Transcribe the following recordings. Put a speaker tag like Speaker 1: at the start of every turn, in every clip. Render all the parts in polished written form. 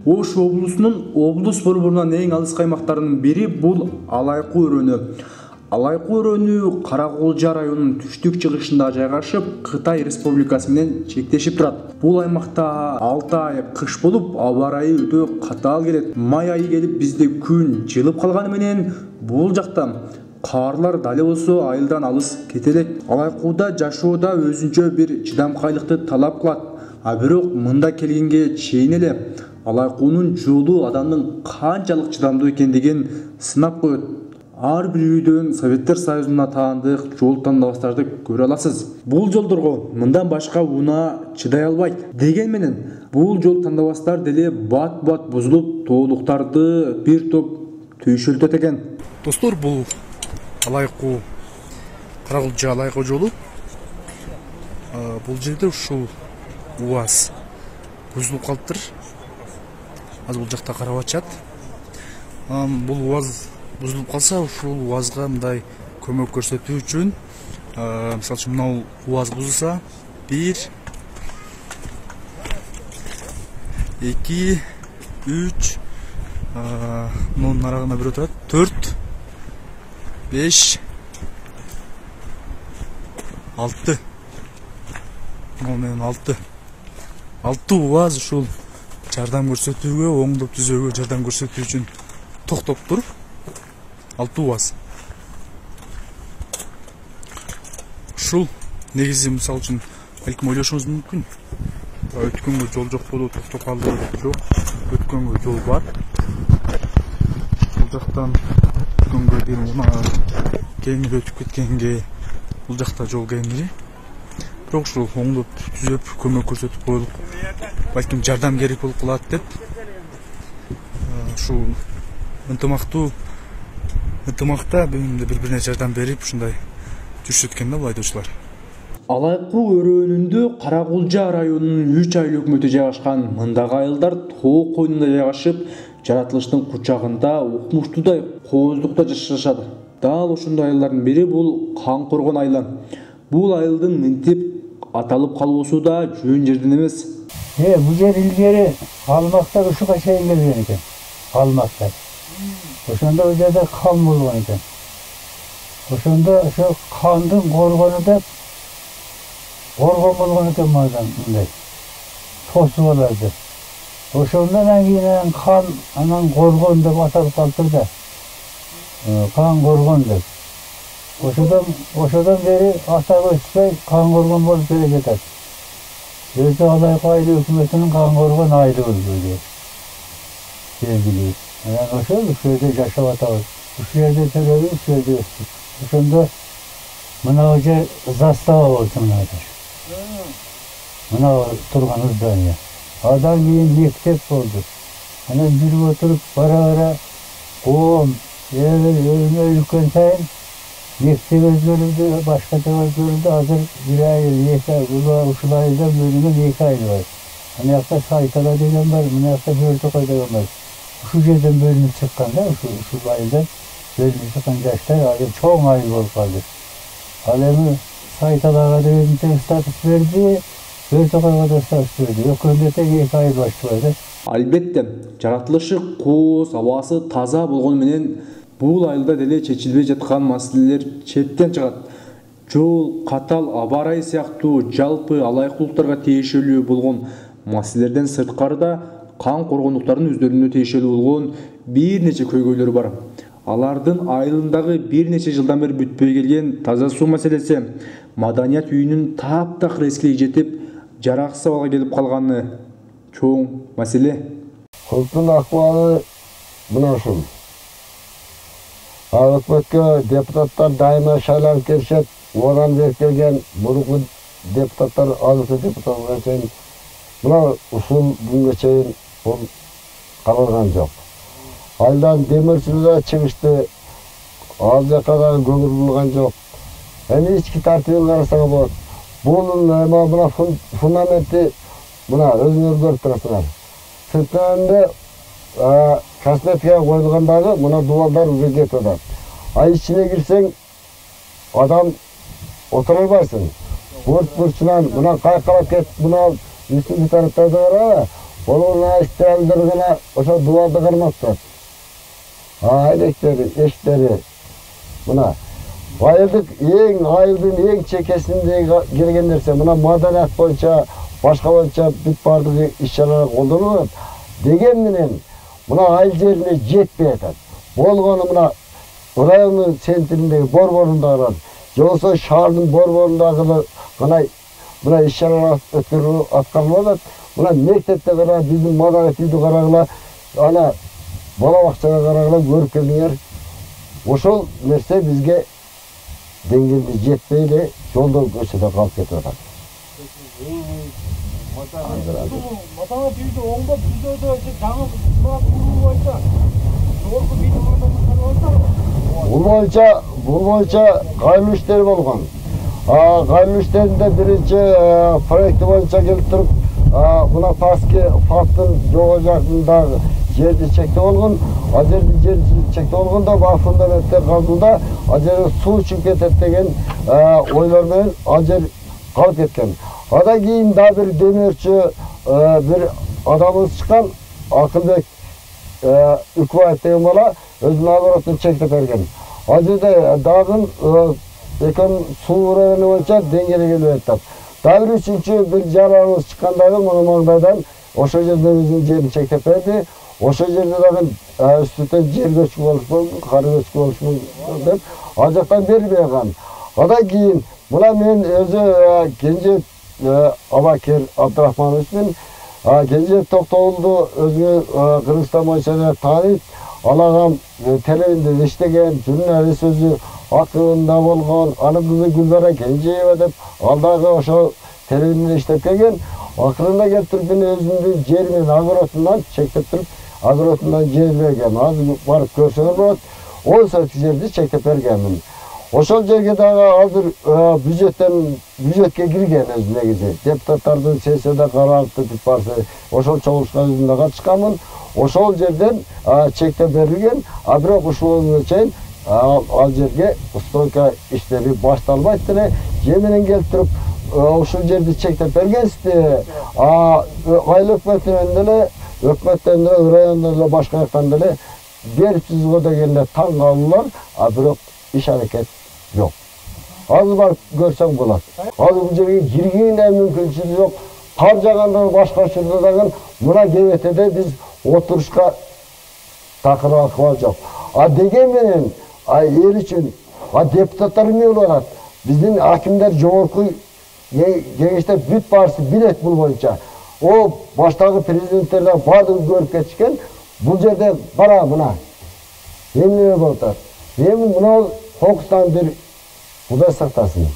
Speaker 1: Ош облусунун облус борборунан эң алыс аймактарынын бири бул Алайкуу өрөөнү. Алайкуу өрөөнү Каракулжа районунун түштүк-чыгышында жайгашып, Кытай Республикасы менен чектешип турат. Бул аймакта 6 ай кыш болуп, аба ырайы өтө катаал келет. Май айы келип, бизде күн жылып калганы менен бул жакта карлар дали болсо айылдан алыс кете элек. Алайкууда жашоодо өзүнчө бир чыдамкайлыкты талап кылат. А бирок мында келгенге чейин эле Алайкуунун жолу адамдын канчалык чыдамдуу экендигин сынап коет. Ар бир үйдөн Советтер Союзуна таандык жол тандабастарды көрө аласыз. Бул жолдорго мындан башка унаа чыдай албайт. Деген менен бул жол тандабастар деле бат-бат бузулуп, тоолуктарды бир топ түйшөлтөт экен.
Speaker 2: Достор, бул Алайкуу Каракулжа Алайкуу жолу. Бул жерде ушул УАЗ бузулуп калыптыр. Азыр бул жакта карап атышат. Бул УАЗ бузулуп калса, ушул УАЗга мындай көмөк көрсөтүү үчүн, мисалы үчүн мына УАЗ бузулса, 1 2 3 мунун арагына бирөө турат, 4 5 6 менен 6 УАЗ ушул жардам көрсөтүүгө, оңдоп түзөөгө жардам көрсөтүү үчүн токтоп тур. 6 УАЗ. Ушул негизи мисалы үчүн балким ойлошуңуз мүмкүн. Өткөнгө жол жок болуп токтоп калды деп жок. Өткөнгө жол бар. Бул жактан өткөнгө бир унаа кеңири өтүп кеткенге бул жакта жол кеңири. Бирок ушул оңдоп түзөп көмөк көрсөтүп коюлуп, балким жардам керек болуп калат деп ушул ынтымакта бири-бирине жардам берип ушундай жүрүшөткөн да бул айдоочулар.
Speaker 1: Алайкуу өрөөнүндө Каракулжа районунун 3 айлык өкмөтү жайгашкан. Мындагы айылдар тоо койнунда жайгашып, жаратылыштын кучагында укмуштуудай кооздукта жашашат. Дал ошондой айылдардын бири бул Каңкоргон айылы. Бул айылдын мынтип аталып калуусу да жөн жерден эмес.
Speaker 3: Бул жер илгери калмактар ушуга чейин келген экен. Калмактар. Ошондо бул жерде кан болгон экен. Ошондо ошо кандын коргону деп коргон болгон экен мындан мындай. Тосуп алар деп. Ошондон кийин кан анан коргон деп аталып калыптыр да. Кан коргон деп. Ошодон бери атап өтпөй кан коргон болуп келе жатат. Өзү Алайкуу айыл өкмөтүнүн кан коргон айылы болду. Белгилүү. Анан ошол жерде жашап атабыз. Ушул жерде төрөлүп, ушул жерде өстүк. Ошондо мына жер застава болду мынада. Мына турган здание. Адан кийин мектеп болду. Анан жүрүп отуруп бара-бара коом үлкөн сайын мектеп өзгөрүлдү, башкача өзгөрүлдү. Азыр бир айыл, 2 ай, ушул айылдан бөлүнгөн 2 айыл бар. Ана жакта Сайтала деген бар, мына жакта Жөлтөкөй деген бар. Ушул жерден бөлүнүп чыккан да, ушул айылдан бөлүнүп чыккан жаштар азыр чоң айыл болуп калды. Ал эми Сайталага деген статус берди, Жөлтөкөйгө да статус берди. Экөөндө тең 2 айыл баштабай да.
Speaker 1: Албетте, жаратылышы кооз, абасы таза болгону менен бул айылда деле чечилбей жаткан маселелер четтен чыгат. Жол, катал, аба ырайы сыяктуу жалпы алайкуулуктарга тиешелүү болгон маселелерден сырткары да кан коргондуктардын өздөрүнө тиешелүү болгон бир нече көйгөйлөр бар. Алардын айылындагы бир нече жылдан бери бүтпөй келген таза суу маселеси, маданият үйүнүн таптакыр эскилиги жетип, жараксыз абалга келип калганы чоң маселе.
Speaker 4: Улуттун акыбалы мына ушул. Өкмөткө депутаттар дайыма шайланып келишет. Одан бери келген мурунку депутаттар азыркы депутаттарга чейин мына ушул күнгө чейин бул каралган жок. Айылдан демирчилер чыгышты, ал жака да көмүр булган жок. Эми ички тартибин карасаңар болот. Бунун мына фундаменти мына өзүңөр көрүп турасыңар. Сыртында косметика коюлган дагы мына дубалдар уже кетип атат. Ай ичине кирсең адам отура албайсың. Өрт бурчунан мына кайкалап кетип, мына үстүнкү тараптарда Oluna isteyenler gana oşa duvarda kırmazlar. Elekleri, eşleri. Buna. Ayıldın en çekesinde girgenlerse buna madaniyat boyunca, başka boyunca bit bardığı işçilere kollanılır. Degenmenen buna ayıl yerine jetmeyet. Bolğanı buna rayonun sentrindeki borborunda arar. Yoksa şahardın borborundaki buna işçilere atkarılır. Buna mektepte karar, bizim madaniyat yedi kararlar, ana bala bakçaga kararlar görüp geldiler. Oşol nerse bizge dengelde jetmeyli yolda köşede kalıp ketip atar.
Speaker 5: Matana tüydü oğulda bizde de жаңы Murat Kurulu boyunca doğru bir
Speaker 4: Бұл бойынша қайын іштер болған. Қайын іштерінде бірінші проекті бойынша келіп тұрып, мына таски фактын жоғы жақындағы жерді чекте болған. Жерді чекте болғанда бар фундаменттер қалдында жерді су үшін кетеді деген ойлармен жер қалып кеткен. Одан кейін да бір демерші бір адамыз шыққан Ақылбек Үкібаев деген бала өзінің огородын чектеп берген. Жерде дағын екен су районы бойынша деңгейлі келіп еттіп. Дағыр үшінші бір жарағымыз шыққандағы мұны маңдайдан ошо жерде өзінің жерін чектеп берді. Ошо жерде дағын үстіттен жер көшкі болуш болдың, қары көшкі болуш болдың деп, жақтан берілмей қалған. Одан кейін мына мен өзі кенже Абакер Абдрахмановичпен кенже Тоқтоғұлды өзіңе Қырғызстан бойынша танып, алағам телевизионда иштеген, журналист өзі ақылында болған, анын кызы Гүлбара Кенжеева деп, алдағы ошо телевизионда иштеп келген, акырында келип туруп мен өзүмдүн жеримен огородунан чектеп туруп, огородунан жер берген. Азыр барып көрсөңөр болот, 10 соток жерди чектеп бергенмин. Ошол жерге дагы азыр бюджетке кирген өзү негизи. Депутаттардын сессияда каралып бүтүп барса, ошол чогулушка өзүм да катышканмын. Ошол жерден чектеп берилген, бирок ушуга чейин ал жерге стройка иштери башталбайт деле, же менен келип туруп ушул жерди чектеп бергенсизди. Айыл өкмөттөн деле, райондон деле, башка жактан деле берипсиз го дегенде таң калуулар, бирок иш аракет жок. Азыр барып көрсөң болот. Азыр бул жерге киргенге мүмкүнчүлүк жок. Кар жагандан башка учурда дагы мына кебетеде биз отурушка такыр акыбал жок. Деген менен эл үчүн депутаттар эмне болуп атат? Биздин акимдер жогорку кеңеште бүт баарысы билет бул боюнча. О баштагы президенттерден баардыгы көрүп кетишкен. Бул жерде кара мына эмне болуп атат? Эми мына кокустан бир Кудай сактасын.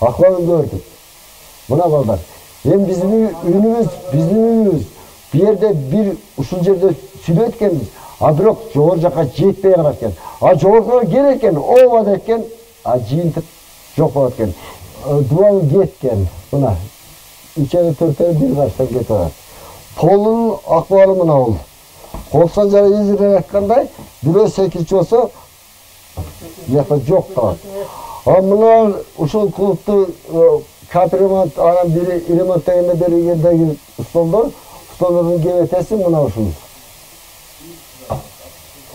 Speaker 4: Акыбалын көрдүк. Мына балдар. Эми биздин үйүбүз бу жерде бир ушул жерде сүйлөйт экенбиз. Бирок жогору жака жетпей калат экен. Жогоруга келет экен, ооба экен, жыйынтык жок болот экен. Дубалы кеткен. Мына 3-4 бир каштан кетип атат. Толунун акыбалы мына бул. Колсон жара изилеп айткандай, бирөө 8 болсо жакта жок калат. Мына ушул клубду капремонт анан бири ремонттегенде бергендеги столдордун кебетеси мына ушул.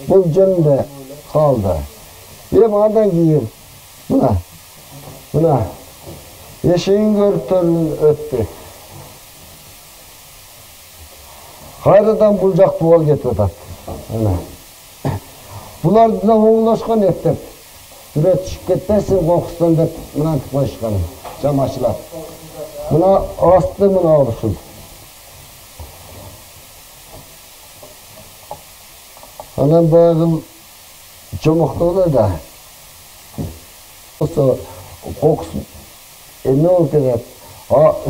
Speaker 4: Бул жөнүндө калды. Эми андан кийин мына эшигин көрүп өттү. Кайрадан бул жак дубал кетип атат. Буларды да оңдошкон эптеп. Сүрө түшүп кетпесин кокустан деп мынантип коюшкан. Жамачылап. Мына асты мына ушул. Анан баягы жомоктоолор да. Ошо кокус эмне болуп кетет?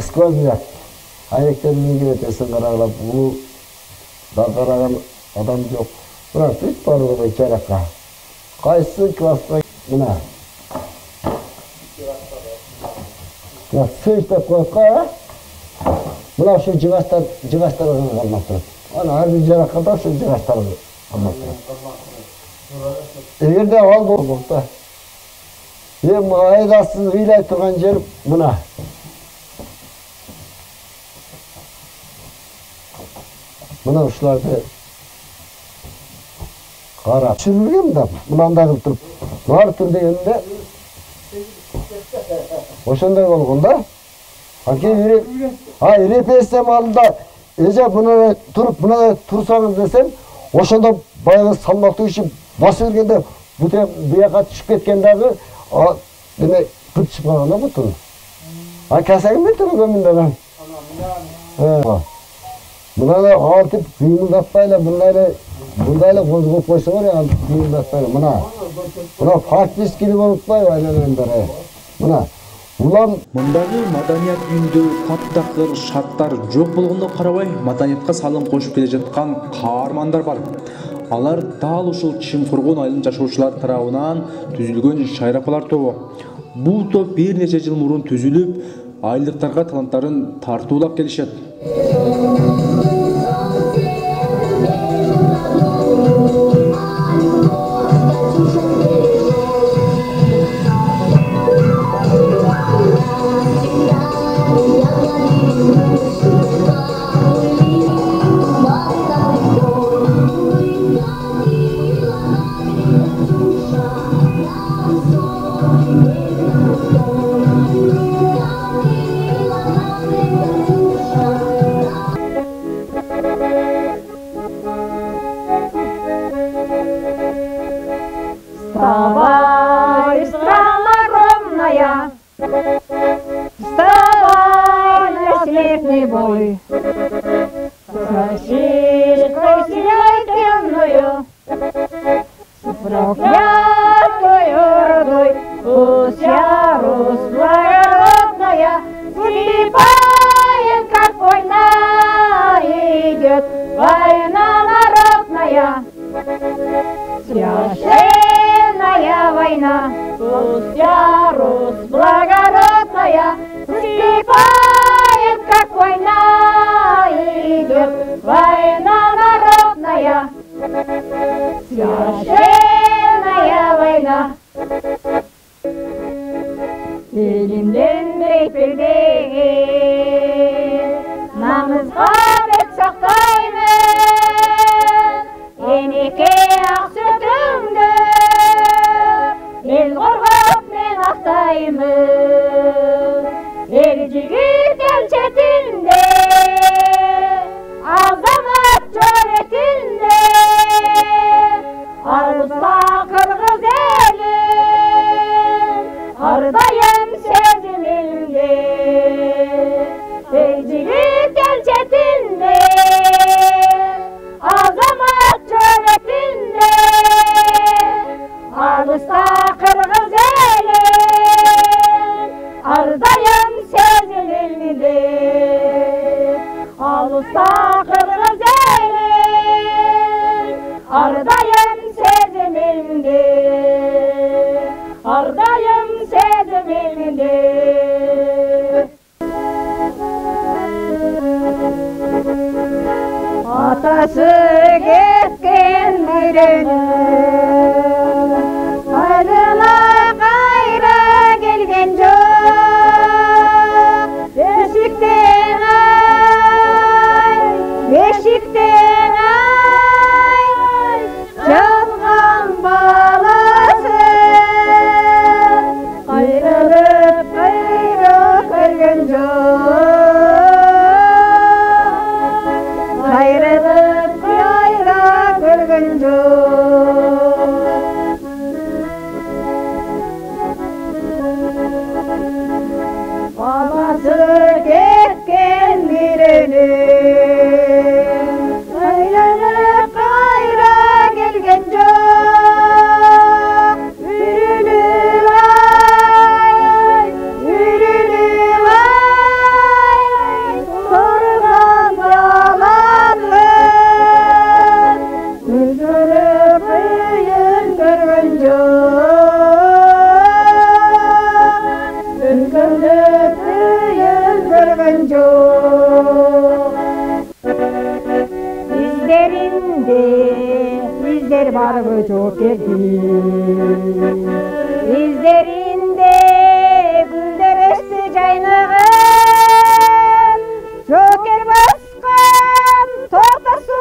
Speaker 4: Сквозняк. Аектердин кебетесин караглап, бул да караган адам жок. Мына бүт барлыгы жаракка. Кайсы класста мына. Мына сыйштап койгонга, мына ушу жыгачтар калмап турат. Ана ар бир жаракка да ушу жыгачтар калмап турат. Эгерде ал болсо, эми айдасыз ыйлай турган жер мына. Mına uşularda qarab çürürgem da mınандай qılıp turup nartın degende oşonday болгондо иреп эстем алдында эже мына туруп мына турсаңыз десем ошондо баягы салмактуу иши басып бергенде буяка түшүп кеткен дагы деме кытышып калган да бутун касагым метирге мындай мына артып кыймылдатпай эле мындай эле козгоп койсоңор антип кыймылдатпай мына фактически болуп атпайбы айланаңдар мына улам
Speaker 1: мындагы маданият үйүндө таптакыр шарттар жок болгондо карабай маданиятка салым кошуп келе жаткан каармандар бар. Алар дал ушул Чымкыргон айылынын жашоочулары тарабынан түзүлгөн Шайрапалар тобу. Бул топ бир нече жыл мурун түзүлүп, айылдыктарга таланттарын тартуулап келишет.
Speaker 6: Вставай, страна огромная, вставай на смертный бой. С российской силой темною, с проклятою родой, пусть я Русь благородная, слепая, как война идет, война народная. Священная война, пусть я Русь благородная, слепая, как война идет, война народная. Священная война. Elimden beklerden namızga bek saktaymen, enike ak sütümdü el korgap men aktaymen. El jigit el çetinde, azamat çöretinde, arıza kırgız elim, ardayım sezimimde. El jigit el çetinde, azamat çöretinde, arıza kırgız elim, ardayım sezimimde. Alısta kırgız elim, ardayım sezimimde. Ardayım sezimimde. Atası gitken birini, ayrına gayra gelgen çok. Beşikten ay, beşikten ay, çalgan balası. Ayrılıp gayrı gelgen çok. Ayrılıp gayrı gelgen çok. Babası ketken birinin, ayrılıp gayrı gelgen çok. Ürülü vay, ürülü vay, sorgan yalanlar, üzülüp kıyın görgen çok. Üzülüp kıyın görgen çok. İzlerinde izler var mı çok erdi. İzlerinde güller açtı caynağın, joker baskan tortası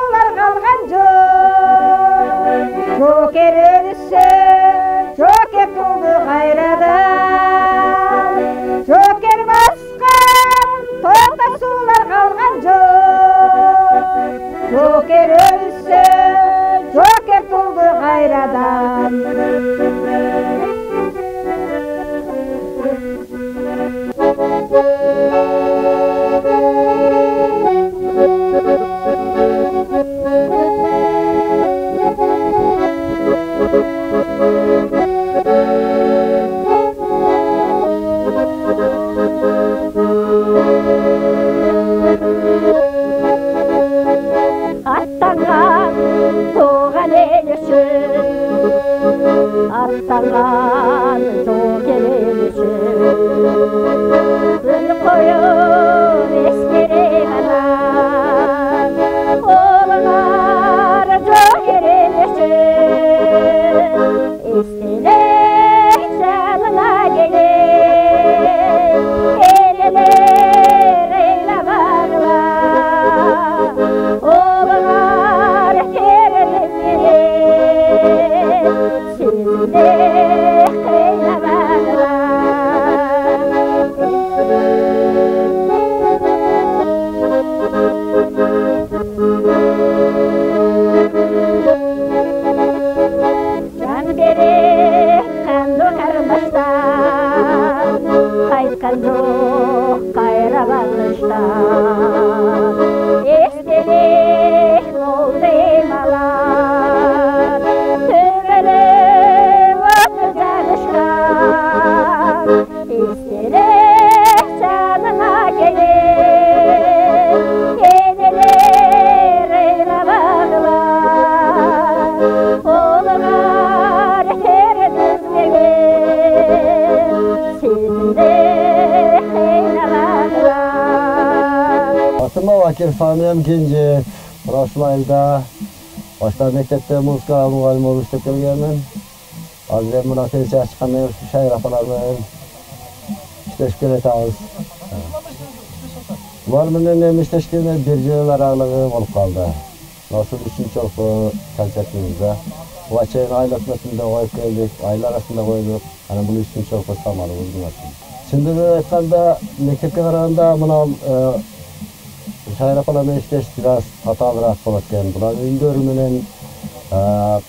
Speaker 4: Bekir Famiyem Genci. Uşul başta mektepte muzika muğalim olup işlep kelgenmin. Azir muna pensiya çıkandan şair apalarмен işleşken etamiz. Bular menen işleşkene bir jıl aralыгы bolup kaldı. Nasıl üçüncü olku konsertimizde. Bu açayın ayla sınıfında koyup geldik, aylar arasında koyduk. Hani bunu üçüncü olku samalı uzunlaşın. Şimdi aytkanda mektepke karaganda mına şair apalarmen işleş biraz hatalıraak bolot eken. Bular ündörü menen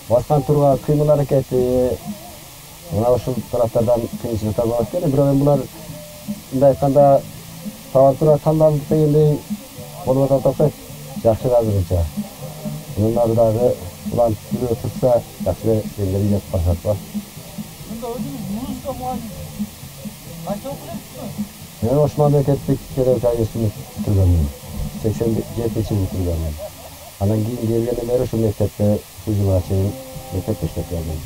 Speaker 4: baskan turga kıymыл hareketi mına uşul taraftardan kıyınçılık bolot eken. Bирок bular mындай айтканда талантыра тандалдык дегендей болуп атат жакшы азырынча. Bunun adı dagı ulan yürüyor tutsa yakşı yerleri yapıp başlatma.
Speaker 5: Bunda ödümüz muzika muhalif. Kaçta okuyacaksın?
Speaker 4: Ben Osman Beketlik Kerev Çayesi'ni bitirgendim. 87 bitirgendim. Anan keyin gelgenden beri şu mektepte şu yıla çeyin mektep işlep geldim.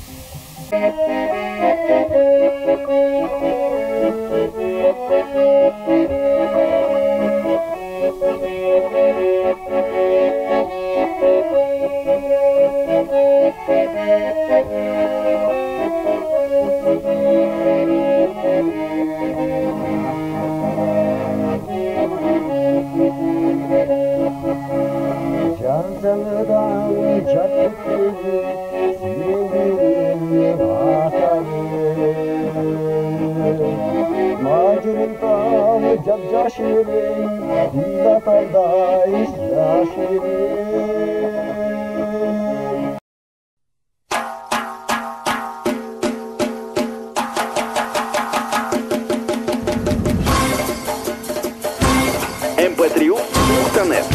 Speaker 4: Canzımdan çattıklı sinirimi atarım. Macerim tamı capcaşırım, datalda iştaşırım.
Speaker 7: mp3.net.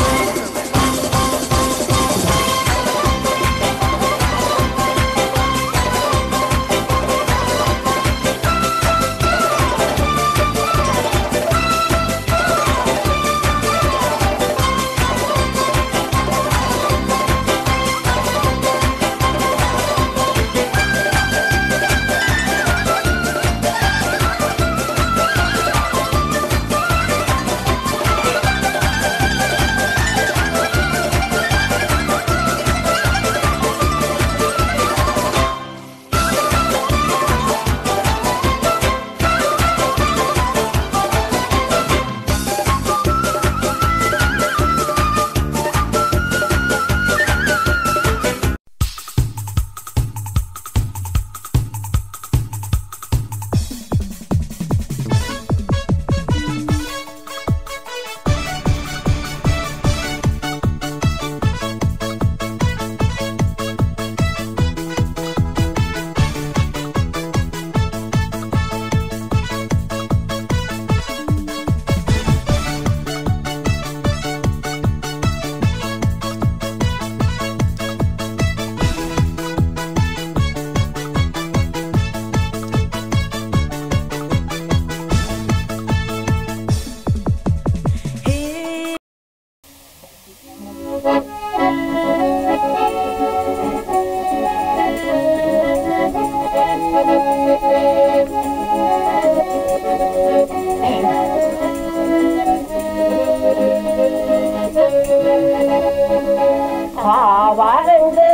Speaker 6: Havarındı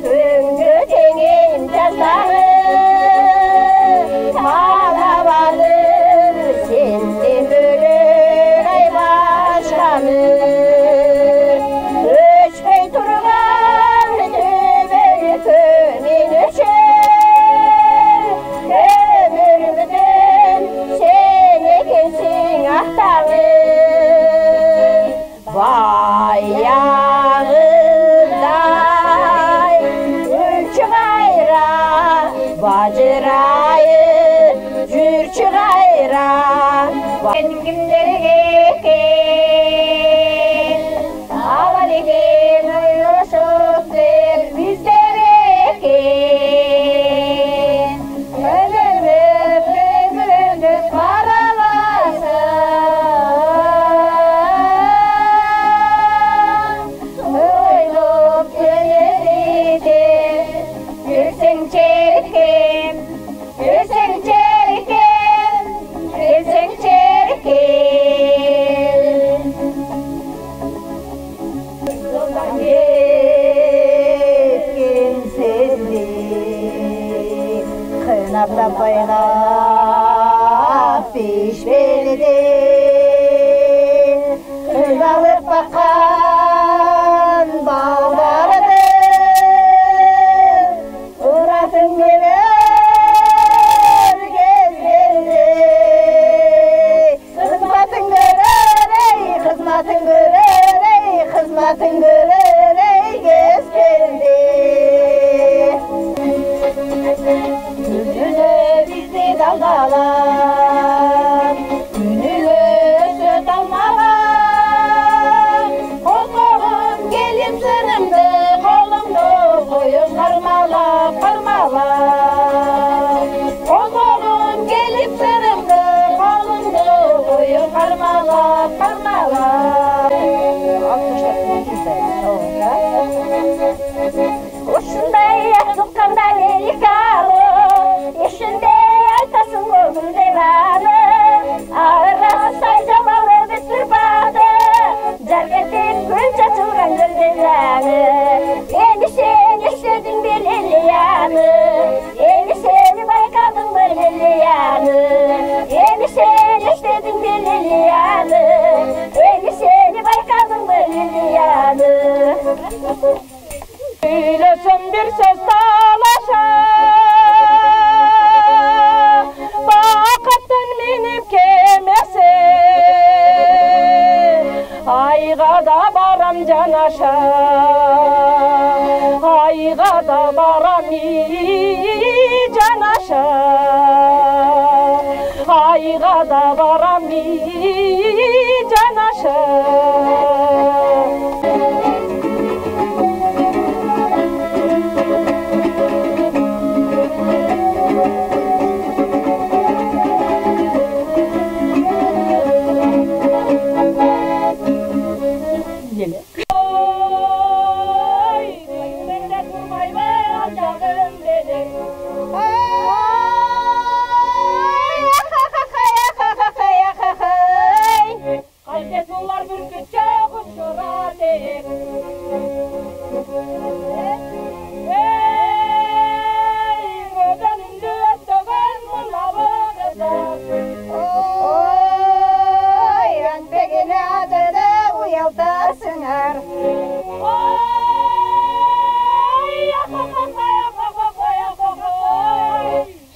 Speaker 6: güngü tengin cazları Malavardır sendin bölür ay başkanı Öçmey turgan tübeli kömin üçün Ömürümüzün sen ekensin ahtağı Bayağıday ülçü gayra Bacırayı cürçü gayra Kendimleri eken Aval eken uyuşuktur bizleri eken Ölümüp ömrümüp karalasın baylap pişberdi Kıymalık bakan bağlardı Uğratın gelir gezgeldi Kızmatın görür ey kızmatın görür ey kızmatın görür ey gezgeldi Gününe bizi dalgalan Gününe söz almalan Kozluğum gelip sınımdı Kolumdu koyup karmala karmala Kozluğum gelip sınımdı Kolumdu koyup karmala karmala Uşunday tutkanda velikalı İşinde aytasın oğul devalı Ağırrası saycamalı bir sürbadı Cergetin gül çatılgan gül devalı Eni sen işledin belirli yanı Eni seni baykadın belirli yanı Eni sen işledin belirli yanı Eni seni baykadın belirli yanı Söylesem bir söz dalaşa Bakattan minip kemese Ayga da baram canaşa Ayga da baram canaşa Ayga da baram canaşa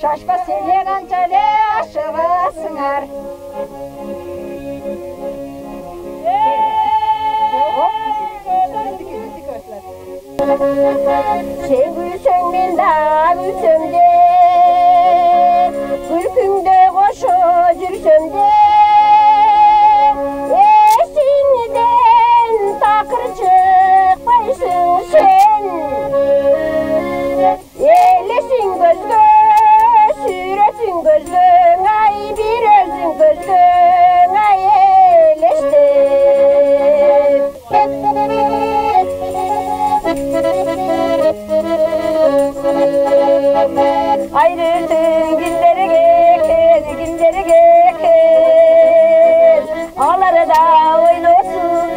Speaker 6: Şaşpa seni kançale aşığa sığar Sen gülsün ben de gülsün de Gülkünde koşu cürsün de Eşinden takır çıkmaysın sen Eylesin gözlü Süresin gözlün ay bir özün gözlün ay eyleştir Ayrıldın günleri geçer Ağları da oynasın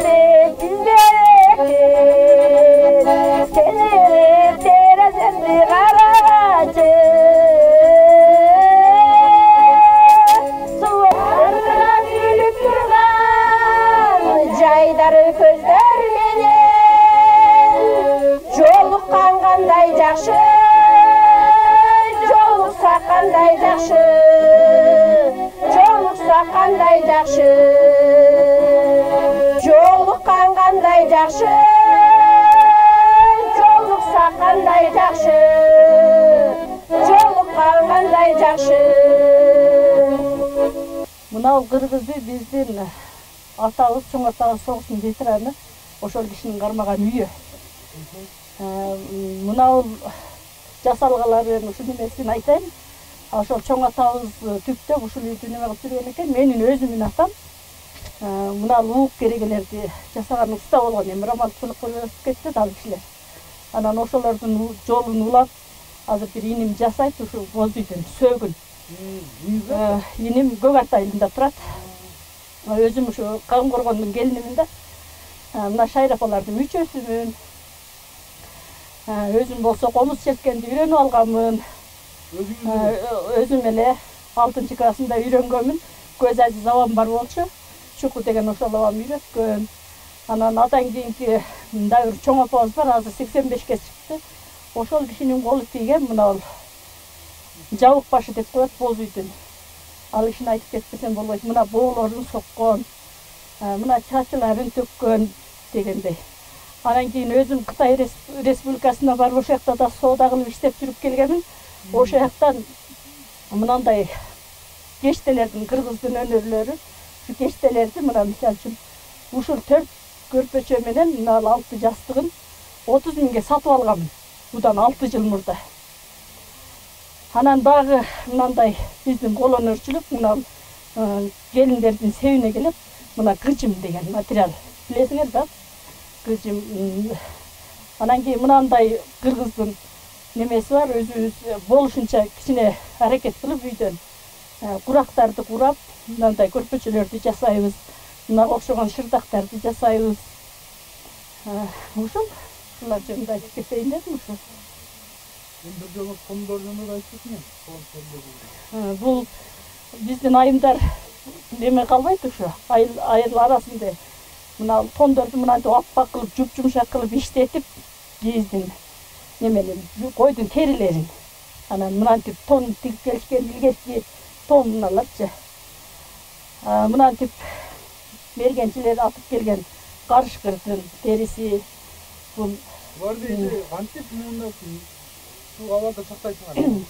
Speaker 6: bizler Çevirip terazemli karacı Sularına gülüp durgan Caydarı közler menen Jolukkan kanday jakşı Joluksa kanday jakşı Joluksa kanday jakşı Jolukkan kanday jakşı Joluksa kanday jakşı Jolukkan kanday jakşı Мынау кыргызды биздин атабыз, чоң атабыз согуштун ветераны ошол кишинин кармаган үйү. Мынау жасалгаларын ушул немесин айтайын. Ошол чоң атабыз түптөп ушул үйдү неме кылып жүргөн экен. Менин өзүмдүн атам мына луук керегелерди жасаган уста болгон. Эми романтикалык болуп кетти ал кишилер. Анан ошолордун жолун улап азыр бир иним жасайт ушул боз үйдөн сөгүн. Иним Көк Ат айылында турат. Өзүм ушу Камгоргондун келинимин да. Мына Шайрапалардын үчөөсүмүн. Өзүм болсо комуз чепкенди үйрөнүп алганмын. Өзүм эле 6 классында үйрөнгөнмүн. Көз ажиз абам бар болчу. Шуку деген ошол абам үйрөткөн. Анан адан кийинки мындай бир чоң апабыз бар, азыр 85ке чыкты. Ошол кишинин колу тийген мына ал жабык башы деп коет боз үйдүн. Ал кишини айтып кетпесем болбойт. Мына боолорун соккон, мына чачыларын төккөн дегендей. Анан кийин өзүм Кытай Республикасына барып ошол жакта да соода кылып иштеп жүрүп келгенмин. Ошол жактан мынандай кештелердин кыргыздын өнөрлөрү, şu кештелерди мына мисалы үчүн ушул 4 көрпөчө менен мына 6 жастыгын 30 миңге сатып алганмын. Будан 6 жыл мурда. Анан дагы мындай биздин кол өнөрчүлүк мына келиндердин себине келип мына кыжым деген материал билесиңер да? Кыжым. Анан кийин мынандай кыргыздын немеси бар, өзүбүз болушунча кичине аракет кылып үйдөн курактарды курап, мындай көрпөчөлөрдү жасайбыз. Мына окшогон шырдактарды жасайбыз. Ушул булар жөнүндө айтып кетейин дедим ушул.
Speaker 5: Бир жолу тондор жөнүндө айтып кетсиң.
Speaker 6: Бул биздин айымдар неме калбайт ушу. Айыл арасында мына тондорду мынантип аппак кылып, жумшак кылып иштетип, кийиздин неменин, койдун терилерин. Анан мынантип тон тигип келишкен илгерки тон мыналарчы. Мынантип мергенчилер атып келген карышкырдын териси бул
Speaker 5: Барды антип мындай суу абалда сактайсыңар.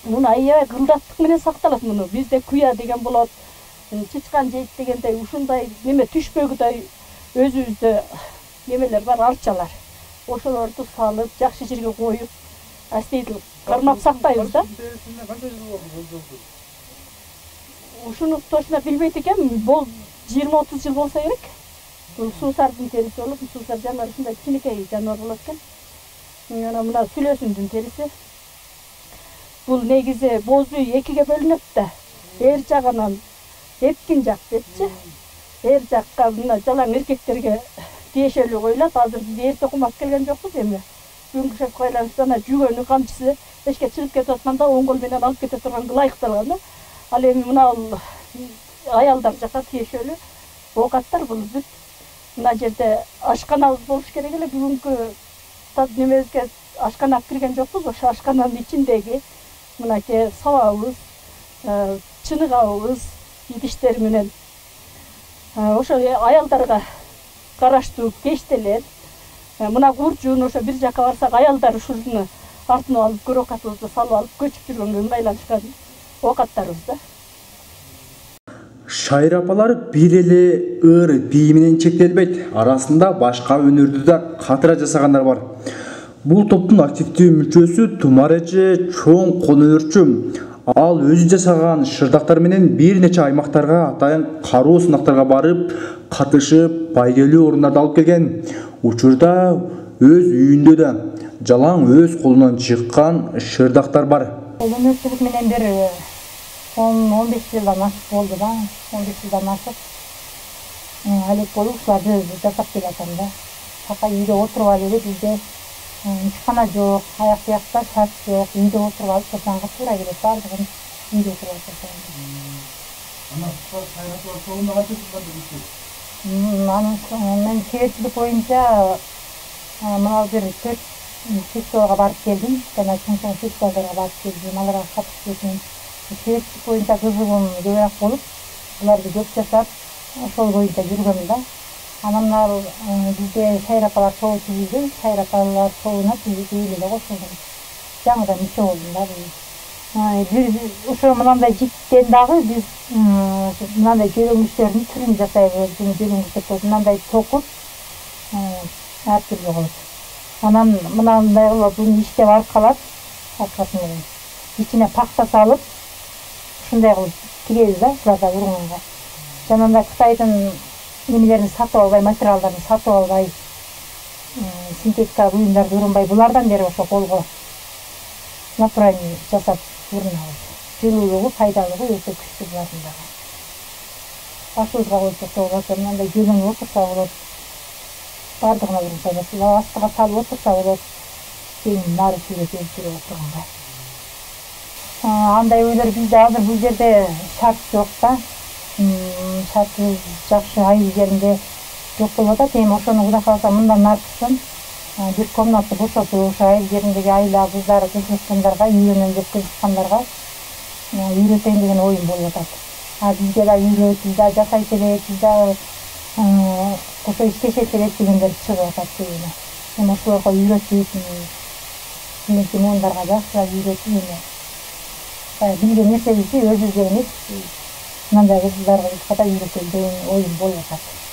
Speaker 6: Муну аябай кылдаттык менен сакталат муну. Бизде куя деген болот, чычкан жейт дегендей ушундай неме түшпөгүдөй өзүбүздө немелер бар, арчалар. Ошолорду салып, жакшы жерге коюп, астыйтыл кармап сактайбыз да.
Speaker 5: Канча жыл болду?
Speaker 6: Ушуну точно билбейт экенмин. Бул 20-30 жыл болсо керек. Бул суусардын териси болуп, суусар жаныбар ушундай кичинекей жаныбар болот экен. Анан мына сүлөсүндүн териси. Бул негизи боз үй 2ге бөлүнөт да. Эр жагынан эпкин жак депчи. Эр жакка мына жалаң эркектерге тиешелүү коюлат. Азыр биз эрте окумак келген жокпуз эми. Бүгүнкү шартка байланыштуу ана жүгөнү камчысы эшке чыгып кетип атканда оң кол менен алып кете турган ылайыкталган да. Ал эми мына аялдар жакка тиешелүү оокаттар бул бүт. Мына жерде ашканабыз болуш керек эле. Бүгүнкү немебизге ашкана алып кирген жокпуз. Ошо ашкананын ичиндеги мынакей сабабыз, чыныгабыз, идиштер менен ошо аялдарга караштуу кештелер. Мына куржун ошо бир жакка барсак аялдар ушуну артына алып көрөкатыбызды салып алып көчүп жүргөнгө ыңгайланышкан оокаттарыбыз да.
Speaker 1: Шайыр апалар бир эле ыр бий менен чектелбейт. Арасында башка өнөрдү да катыра жасагандар бар. Бул топтун активдүү мүчөсү Тумар эже чоң кол өнөрчү. Ал өзү жасаган шырдактар менен бир нече аймактарга атайын каруу сынактарга барып, катышып, байгелүү орундарды алып келген. Учурда өз үйүндө да жалаң өз колунан чыккан шырдактар бар.
Speaker 7: Кол өнөрчүлүк менен бир 10-15 жылдан ашык болду да. 15 жылдан ашык. Алек болуп ушуларды өзү жасап келатам да. Така үйдө отуруп алып эле бизде ишкана жок, аяк биякта шарт жок. Үйдө отуруп алып жасаганга туура келет. Бардыгын үйдө отуруп жасайм.
Speaker 5: Ана сайратлар соонда канча жылдан бери
Speaker 7: Анын себепчилик боюнча мына бир 4 фестивалга барып келдим. Жана чоң фестивалдарга барып келдим. Аларга катышып келдим. Себепчилик боюнча кызыгым көбүрөөк болуп, буларды көп жасап, ошол боюнча жүргөмүн да. Анан бизде Шайыр апалар тобу түзүлдү. Шайыр апалар тобуна түзүлүп эле кошулдум. Жаңыдан мүчө болдум да. Ошо мынандай життен дагы биз мынандай жөлөңгүчтөрдүн түрүн жасайбыз. Жөлөңгүч мынандай токуп ар түрдүү кылып. Анан мынандай кылып буну иштеп аркалап, аркасын менен ичине пакта салып, ушундай кылып тигебиз да, ушуларда урганга. Жанагындай Кытайдын немелерин сатып албай, материалдарын сатып албай, синтетика буюмдарды урунбай, булардан бери ошо колго натуральный жасап урунабыз. Жылуулугу, пайдалуулугу өтө күчтүү булардын дагы. Башыбызга койсок да болот, мындай жөлөңүп отурса болот. Бардыгына урунса болот, астыга салып отурса болот. Кийин нары сүйрөп жүрүп отурганга. андай үйлер бизде азыр бул жерде шарт жок да. Шарты жакшы айыл жеринде жок болуп атат. Эми ошону Кудай кааласа мындан аркысын бир комната бошотуп ошо айыл жериндеги айла кыздары кызыккандарга, үйрөнөм деп кызыккандарга үйрөтөйүн деген оюм болуп атат. Бизге да үйрөтүп да жасайт элек, биз да кошо иштешет элек дегендер чыгып атат көбүнө. Эми ошолорго үйрөтүп, кийинки муундарга жакшыраак үйрөтүп эми билген нерсебизди өзүбүзгө эмес мындай кыздарга да үйрөтөйүн деген оюм болуп атат.